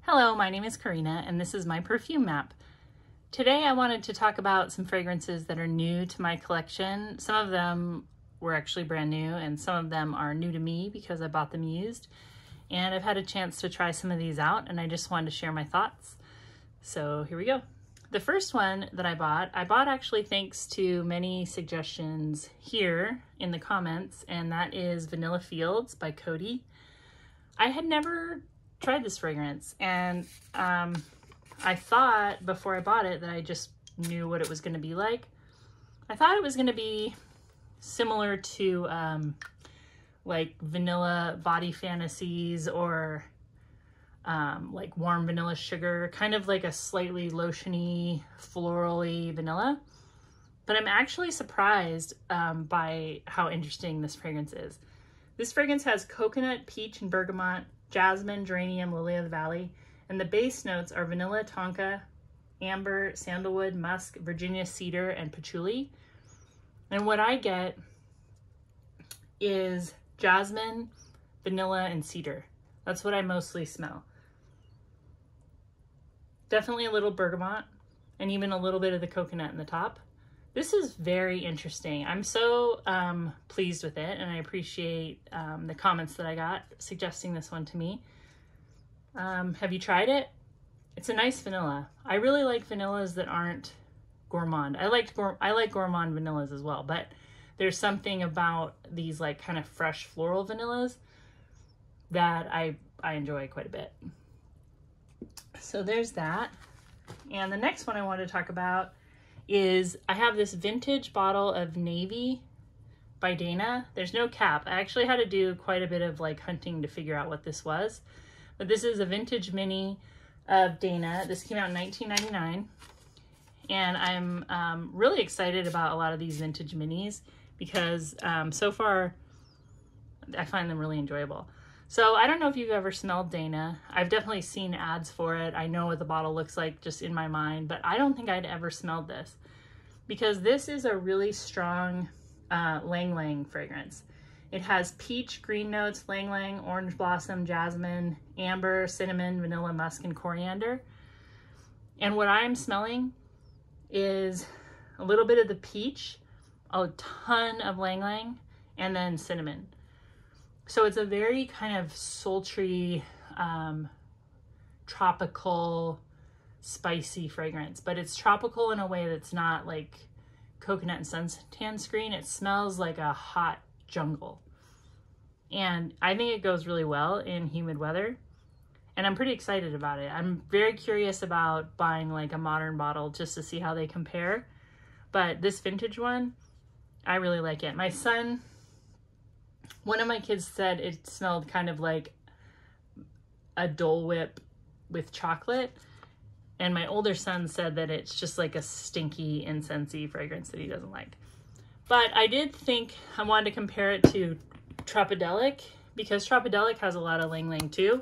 Hello, my name is Karina and this is my perfume map. Today I wanted to talk about some fragrances that are new to my collection. Some of them were actually brand new and some of them are new to me because I bought them used. And I've had a chance to try some of these out and I just wanted to share my thoughts. So here we go. The first one that I bought actually thanks to many suggestions here in the comments, and that is Vanilla Fields by Coty. I had never tried this fragrance and I thought before I bought it that I just knew what it was going to be like. I thought it was going to be similar to like Vanilla Body Fantasies or like Warm Vanilla Sugar, kind of like a slightly lotiony, florally vanilla. But I'm actually surprised by how interesting this fragrance is. This fragrance has coconut, peach, and bergamot, jasmine, geranium, lily of the valley, and the base notes are vanilla, tonka, amber, sandalwood, musk, Virginia cedar, and patchouli. And what I get is jasmine, vanilla, and cedar. That's what I mostly smell. Definitely a little bergamot, and even a little bit of the coconut in the top. This is very interesting. I'm so pleased with it, and I appreciate the comments that I got suggesting this one to me. Have you tried it? It's a nice vanilla. I really like vanillas that aren't gourmand. I like gourmand vanillas as well, but there's something about these like kind of fresh floral vanillas that I enjoy quite a bit. So there's that. And the next one I want to talk about is I have this vintage bottle of Navy by Dana. There's no cap. I actually had to do quite a bit of like hunting to figure out what this was. But this is a vintage mini of Dana. This came out in 1999. And I'm really excited about a lot of these vintage minis because so far I find them really enjoyable. So I don't know if you've ever smelled Dana. I've definitely seen ads for it. I know what the bottle looks like just in my mind, but I don't think I'd ever smelled this because this is a really strong Lang Lang fragrance. It has peach, green notes, Lang Lang, orange blossom, jasmine, amber, cinnamon, vanilla, musk, and coriander. And what I'm smelling is a little bit of the peach, a ton of Lang Lang, and then cinnamon. So it's a very kind of sultry, tropical, spicy fragrance, but it's tropical in a way that's not like coconut and suntan screen. It smells like a hot jungle. And I think it goes really well in humid weather. And I'm pretty excited about it. I'm very curious about buying like a modern bottle just to see how they compare. But this vintage one, I really like it. My son, one of my kids said it smelled kind of like a Dole Whip with chocolate. And my older son said that it's just like a stinky, incensey fragrance that he doesn't like. But I did think I wanted to compare it to Tropidelic because Tropidelic has a lot of Lang Lang too.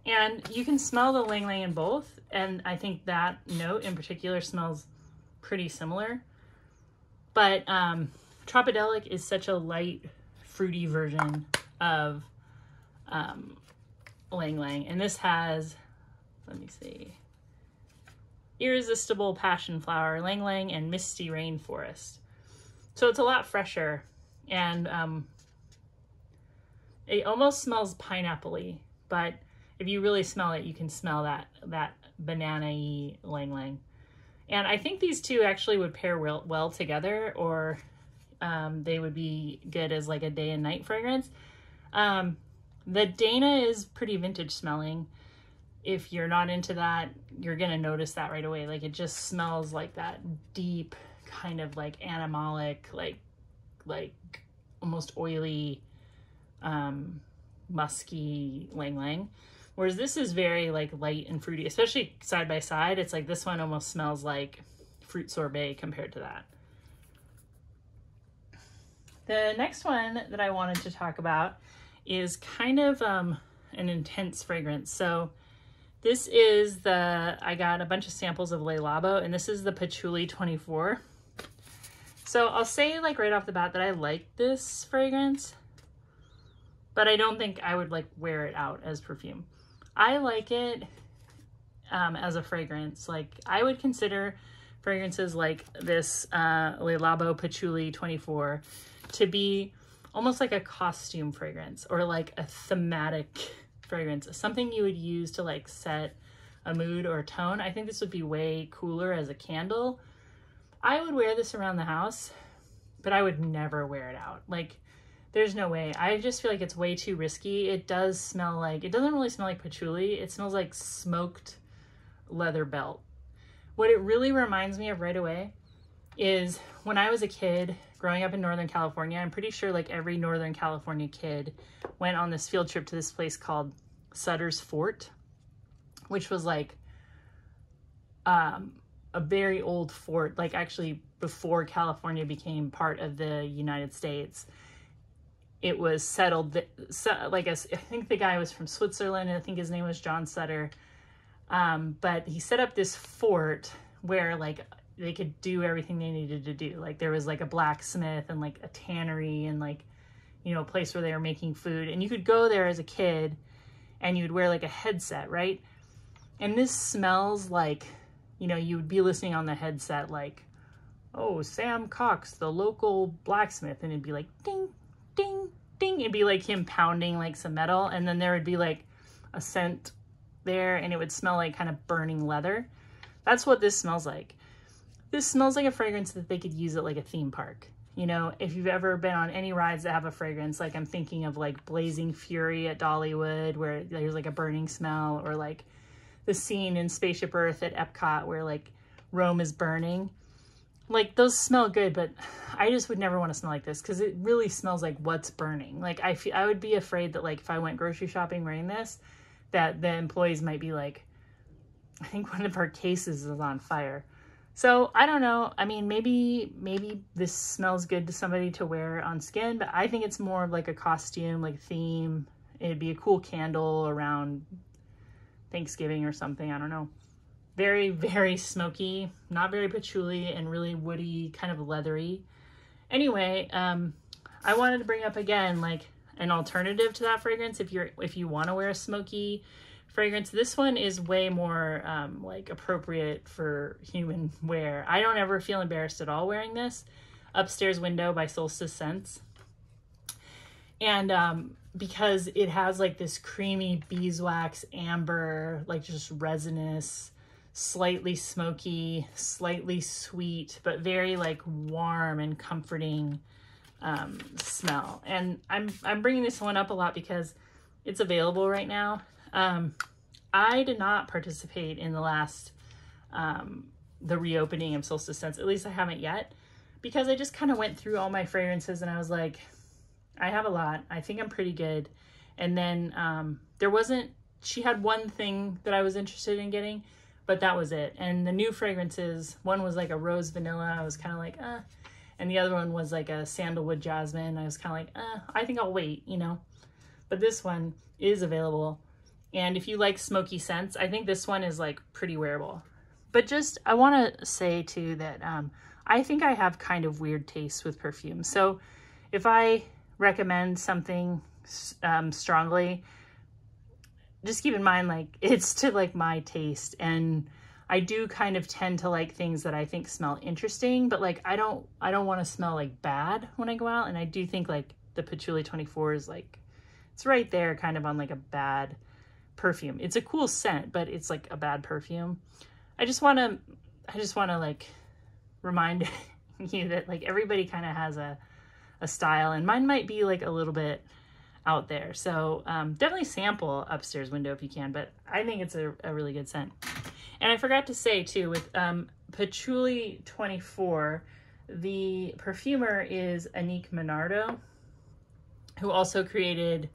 And you can smell the Lang Lang in both. And I think that note in particular smells pretty similar. But Tropidelic is such a light, fruity version of Lang Lang. And this has, let me see, Irresistible Passion Flower, Lang Lang, and Misty Rainforest. So it's a lot fresher, and it almost smells pineapple-y, but if you really smell it, you can smell that banana-y Lang Lang. And I think these two actually would pair well together, or they would be good as like a day and night fragrance. The Dana is pretty vintage smelling. If you're not into that, you're gonna notice that right away. Like it just smells like that deep kind of like animalic, like almost oily, musky Lang Lang. Whereas this is very like light and fruity, especially side by side. It's like this one almost smells like fruit sorbet compared to that. The next one that I wanted to talk about is kind of an intense fragrance. So this is I got a bunch of samples of Le Labo, and this is the Patchouli 24. So I'll say like right off the bat that I like this fragrance, but I don't think I would like wear it out as perfume. I like it as a fragrance. Like, I would consider fragrances like this Le Labo Patchouli 24 to be almost like a costume fragrance, or like a thematic fragrance, something you would use to like set a mood or a tone. I think this would be way cooler as a candle. I would wear this around the house, but I would never wear it out. Like, there's no way. I just feel like it's way too risky. It does smell like, it doesn't really smell like patchouli. It smells like smoked leather belt. What it really reminds me of right away is when I was a kid growing up in Northern California. I'm pretty sure like every Northern California kid went on this field trip to this place called Sutter's Fort, which was like a very old fort, like actually before California became part of the United States. It was settled, like I think the guy was from Switzerland, and I think his name was John Sutter. But he set up this fort where like they could do everything they needed to do. Like, there was like a blacksmith and like a tannery and like, you know, a place where they were making food. And you could go there as a kid and you'd wear like a headset, right? And this smells like, you know, you would be listening on the headset like, oh, Sam Cox, the local blacksmith. And it'd be like, ding, ding, ding. It'd be like him pounding like some metal. And then there would be like a scent there, and it would smell like kind of burning leather. That's what this smells like. This smells like a fragrance that they could use at like a theme park. You know, if you've ever been on any rides that have a fragrance, like I'm thinking of like Blazing Fury at Dollywood, where there's like a burning smell, or like the scene in Spaceship Earth at Epcot where like Rome is burning. Like, those smell good, but I just would never want to smell like this, because it really smells like what's burning. Like, I would be afraid that like if I went grocery shopping wearing this, that the employees might be like, I think one of our cases is on fire. So I don't know. I mean, maybe this smells good to somebody to wear on skin, but I think it's more of like a costume, like theme. It'd be a cool candle around Thanksgiving or something. I don't know. Very, very smoky, not very patchouli, and really woody, kind of leathery. Anyway, I wanted to bring up again, like, an alternative to that fragrance. If you want to wear a smoky fragrance, this one is way more like appropriate for human wear. I don't ever feel embarrassed at all wearing this. Upstairs Window by Solstice Scents. And because it has like this creamy beeswax amber, like just resinous, slightly smoky, slightly sweet, but very like warm and comforting smell. And I'm bringing this one up a lot because it's available right now. I did not participate in the last, the reopening of Solstice Scents. At least I haven't yet, because I just kind of went through all my fragrances and I was like, I have a lot. I think I'm pretty good. And then she had one thing that I was interested in getting, but that was it. And the new fragrances, one was like a rose vanilla. I was kind of like, and the other one was like a sandalwood jasmine. I was kind of like, I think I'll wait, you know. But this one is available. And if you like smoky scents, I think this one is like pretty wearable. But just, I want to say too that I think I have kind of weird tastes with perfume. So if I recommend something strongly, just keep in mind, like, it's to like my taste. And I do kind of tend to like things that I think smell interesting, but like, I don't want to smell like bad when I go out. And I do think like the Patchouli 24 is like, it's right there kind of on like a bad perfume. It's a cool scent, but it's like a bad perfume. I just want to like remind you that like everybody kind of has a style, and mine might be like a little bit out there. So definitely sample Upstairs Window if you can, but I think it's a really good scent. And I forgot to say too, with Patchouli 24, the perfumer is Annick Minardo, who also created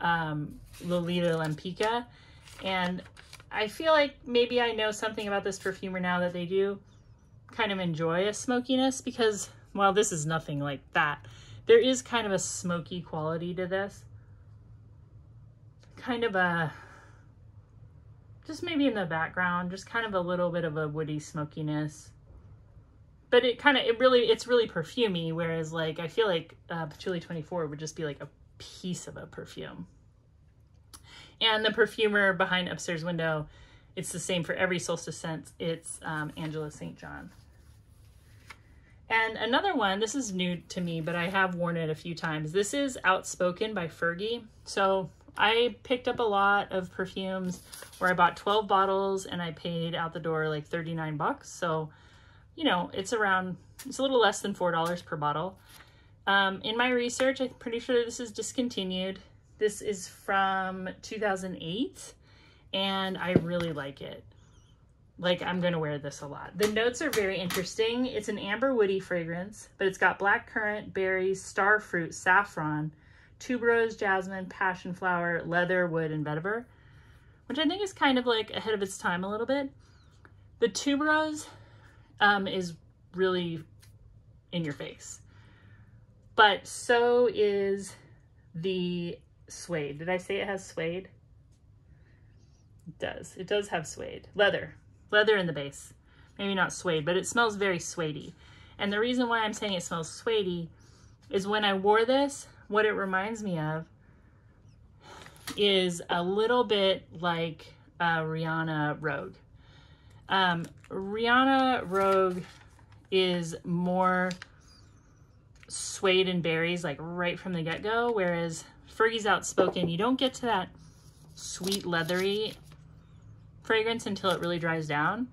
Lolita Lempicka. And I feel like maybe I know something about this perfumer now, that they do kind of enjoy a smokiness, because while this is nothing like that, there is kind of a smoky quality to this. Kind of a, just maybe in the background, just kind of a little bit of a woody smokiness. But it's really perfumey, whereas like I feel like Patchouli 24 would just be like a piece of a perfume. And the perfumer behind Upstairs Window it's the same for every solstice scent. It's Angela St. John. And another one, this is new to me, but I have worn it a few times. This is Outspoken by Fergie. So I picked up a lot of perfumes where I bought 12 bottles and I paid out the door like 39 bucks. So, you know, it's a little less than $4 per bottle. In my research, I'm pretty sure this is discontinued. This is from 2008 and I really like it. Like, I'm gonna wear this a lot. The notes are very interesting. It's an amber woody fragrance, but it's got black currant, berries, star fruit, saffron, tuberose, jasmine, passion flower, leather, wood, and vetiver, which I think is kind of like ahead of its time a little bit. The tuberose is really in your face, but so is the suede. Did I say it has suede? It does. It does have suede. Leather in the base. Maybe not suede, but it smells very suede-y. And the reason why I'm saying it smells suede-y is when I wore this, what it reminds me of is a little bit like Rihanna Rogue. Rihanna Rogue is more suede and berries, like right from the get-go, whereas Fergie's Outspoken, you don't get to that sweet leathery fragrance until it really dries down.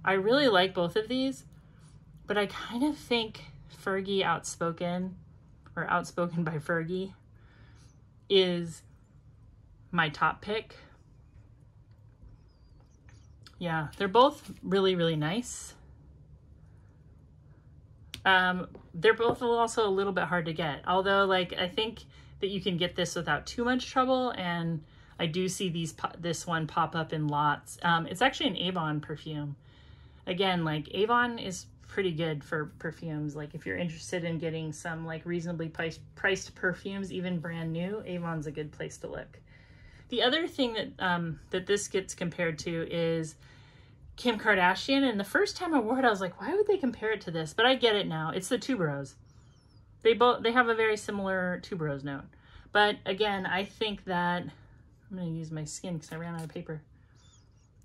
I really like both of these, but I kind of think Fergie Outspoken, or Outspoken by Fergie, is my top pick. Yeah, they're both really, really nice. They're both also a little bit hard to get, although like I think that you can get this without too much trouble, and I do see this one pop up in lots. It's actually an Avon perfume. Again, like Avon is pretty good for perfumes. Like if you're interested in getting some like reasonably priced perfumes, even brand new, Avon's a good place to look. The other thing that that this gets compared to is Kim Kardashian. And the first time I wore it, I was like, why would they compare it to this? But I get it now. It's the tuberose. They have a very similar tuberose note. But again, I think that I'm going to use my skin because I ran out of paper.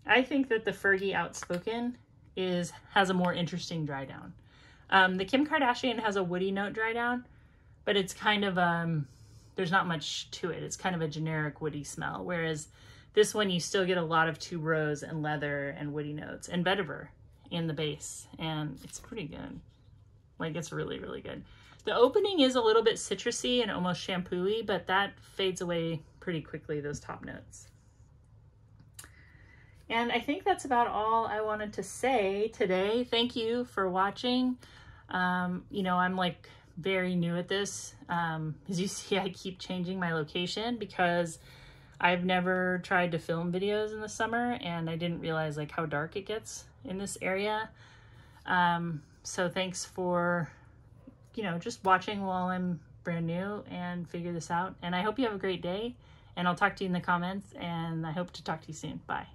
I think that the Fergie Outspoken has a more interesting dry down. The Kim Kardashian has a woody note dry down, but it's kind of, there's not much to it. It's kind of a generic woody smell. Whereas this one, you still get a lot of tuberose and leather and woody notes and vetiver in the base. And it's pretty good. Like, it's really, really good. The opening is a little bit citrusy and almost shampoo-y, but that fades away pretty quickly, those top notes. And I think that's about all I wanted to say today. Thank you for watching. You know, I'm like very new at this. As you see, I keep changing my location because I've never tried to film videos in the summer, and I didn't realize like how dark it gets in this area. So thanks for, you know, just watching while I'm brand new and figure this out. And I hope you have a great day, and I'll talk to you in the comments, and I hope to talk to you soon. Bye.